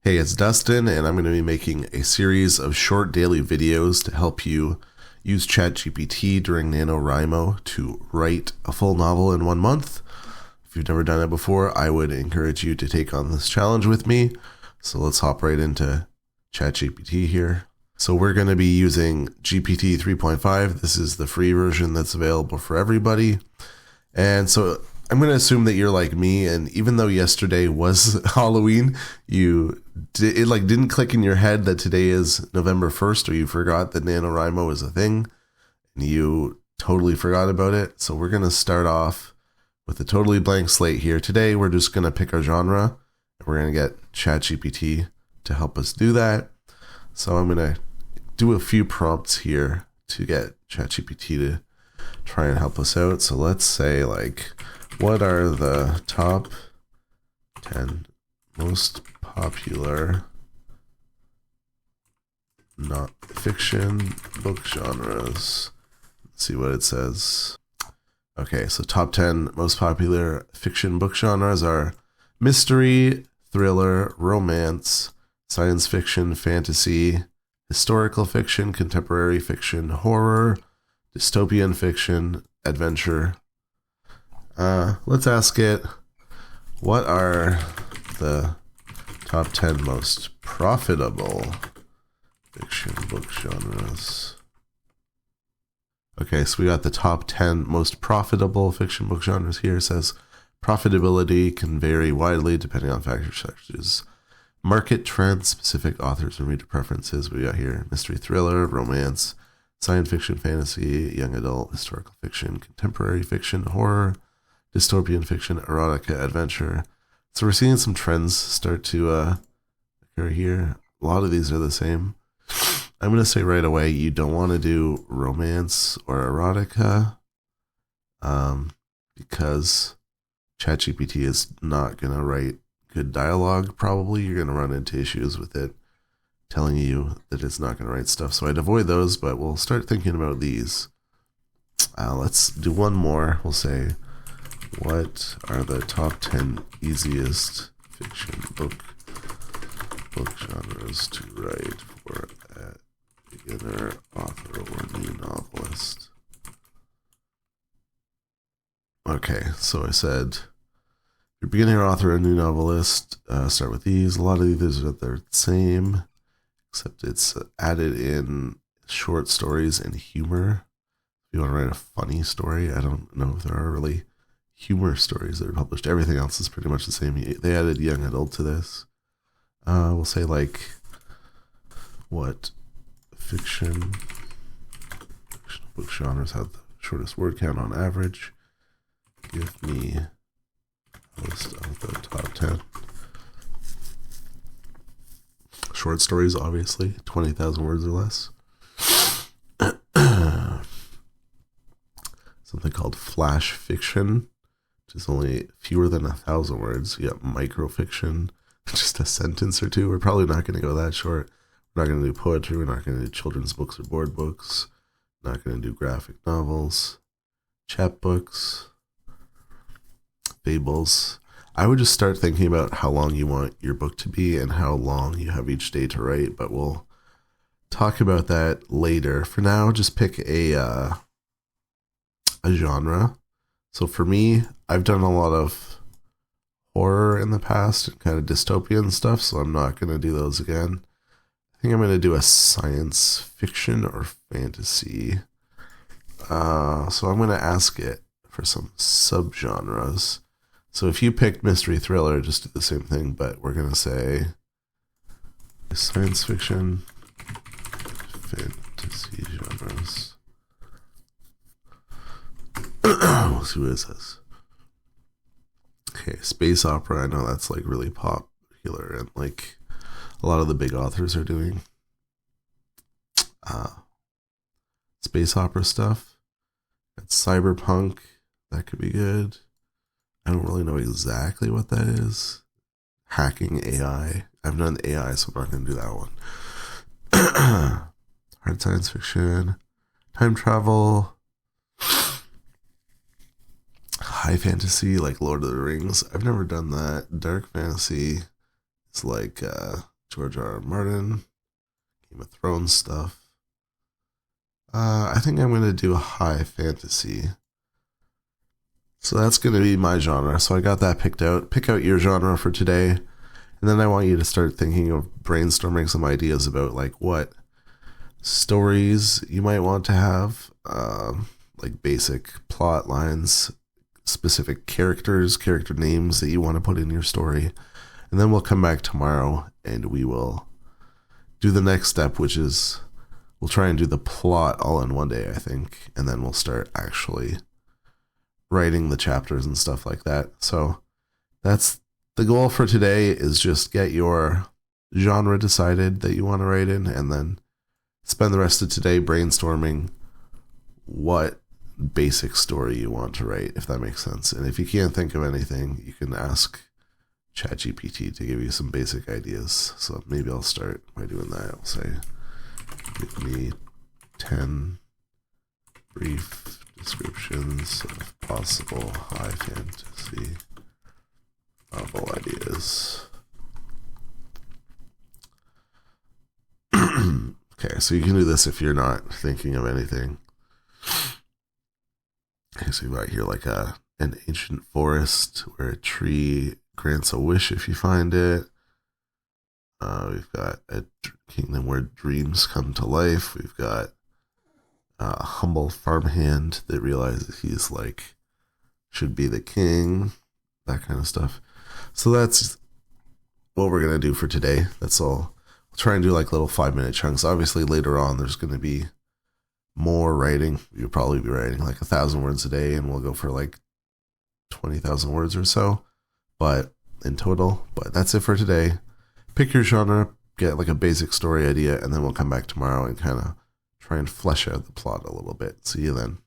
Hey, it's Dustin, and I'm going to be making a series of short daily videos to help you use ChatGPT during NaNoWriMo to write a full novel in 1 month. If you've never done it before, I would encourage you to take on this challenge with me. So let's hop right into ChatGPT here. So we're going to be using GPT 3.5. This is the free version that's available for everybody. And so I'm going to assume that you're like me, and even though yesterday was Halloween, it didn't click in your head that today is November 1st, or you forgot that NaNoWriMo is a thing, and you totally forgot about it. So we're going to start off with a totally blank slate here. Today, we're just going to pick our genre, and we're going to get ChatGPT to help us do that. So I'm going to do a few prompts here to get ChatGPT to try and help us out. So let's say, like, what are the top 10 most popular not fiction book genres? Let's see what it says. Okay, so top 10 most popular fiction book genres are mystery, thriller, romance, science fiction, fantasy, historical fiction, contemporary fiction, horror, dystopian fiction, adventure. Let's ask it, what are the top 10 most profitable fiction book genres? Okay, so we got the top 10 most profitable fiction book genres here. It says profitability can vary widely depending on factors such as market trends, specific authors and reader preferences. We got here mystery, thriller, romance, science fiction, fantasy, young adult, historical fiction, contemporary fiction, horror, dystopian fiction, erotica, adventure. So we're seeing some trends start to occur here. A lot of these are the same. I'm going to say right away, you don't want to do romance or erotica because ChatGPT is not going to write good dialogue, probably. You're going to run into issues with it telling you that it's not going to write stuff. So I'd avoid those, but we'll start thinking about these. Let's do one more. We'll say, what are the top 10 easiest fiction book genres to write for a beginner author or new novelist? Okay, so I said, if you're a beginner author or new novelist, start with these. A lot of these are the same, except it's added in short stories and humor. If you want to write a funny story, I don't know if there are really humor stories that are published. Everything else is pretty much the same. They added young adult to this. We'll say, like, what fiction book genres have the shortest word count on average? Give me a list of the top 10. Short stories, obviously, 20,000 words or less. Something called flash fiction, which is only fewer than 1,000 words. You got microfiction, just a sentence or two. We're probably not going to go that short. We're not going to do poetry. We're not going to do children's books or board books. We're not going to do graphic novels, chapbooks, fables. I would just start thinking about how long you want your book to be and how long you have each day to write, but we'll talk about that later. For now, just pick a genre. So for me, I've done a lot of horror in the past and kind of dystopian stuff, so I'm not going to do those again. I think I'm going to do a science fiction or fantasy. So I'm going to ask it for some subgenres. So if you picked mystery thriller, just do the same thing, but we're going to say science fiction, fantasy genres. We'll see what it says. Okay, space opera. I know that's like really popular and like a lot of the big authors are doing space opera stuff. It's cyberpunk. That could be good. I don't really know exactly what that is. Hacking AI. I've done AI, so I'm not going to do that one. Hard science fiction. Time travel. High fantasy, like Lord of the Rings. I've never done that. Dark fantasy is like George R.R. Martin, Game of Thrones stuff. I think I'm going to do a high fantasy. So that's going to be my genre. So I got that picked out. Pick out your genre for today. And then I want you to start thinking of brainstorming some ideas about like what stories you might want to have, like basic plot lines, specific characters, character names that you want to put in your story. And then we'll come back tomorrow and we will do the next step, which is we'll try and do the plot all in one day, I think. And then we'll start actually writing the chapters and stuff like that. So that's the goal for today, is just get your genre decided that you want to write in, and then spend the rest of today brainstorming what basic story you want to write, if that makes sense. And if you can't think of anything, you can ask ChatGPT to give you some basic ideas. So maybe I'll start by doing that. I'll say, give me 10 brief descriptions of possible high fantasy novel ideas. Okay, so you can do this if you're not thinking of anything. Okay, so you've got here like an ancient forest where a tree grants a wish if you find it. We've got a kingdom where dreams come to life. We've got a humble farmhand that realizes he's like, should be the king, that kind of stuff. So that's what we're going to do for today. That's all. We'll try and do like little 5-minute chunks. Obviously later on there's going to be more writing. You'll probably be writing like 1,000 words a day, and we'll go for like 20,000 words or so, but in total. But that's it for today. Pick your genre, get like a basic story idea, and then we'll come back tomorrow and kind of try and flesh out the plot a little bit. See you then.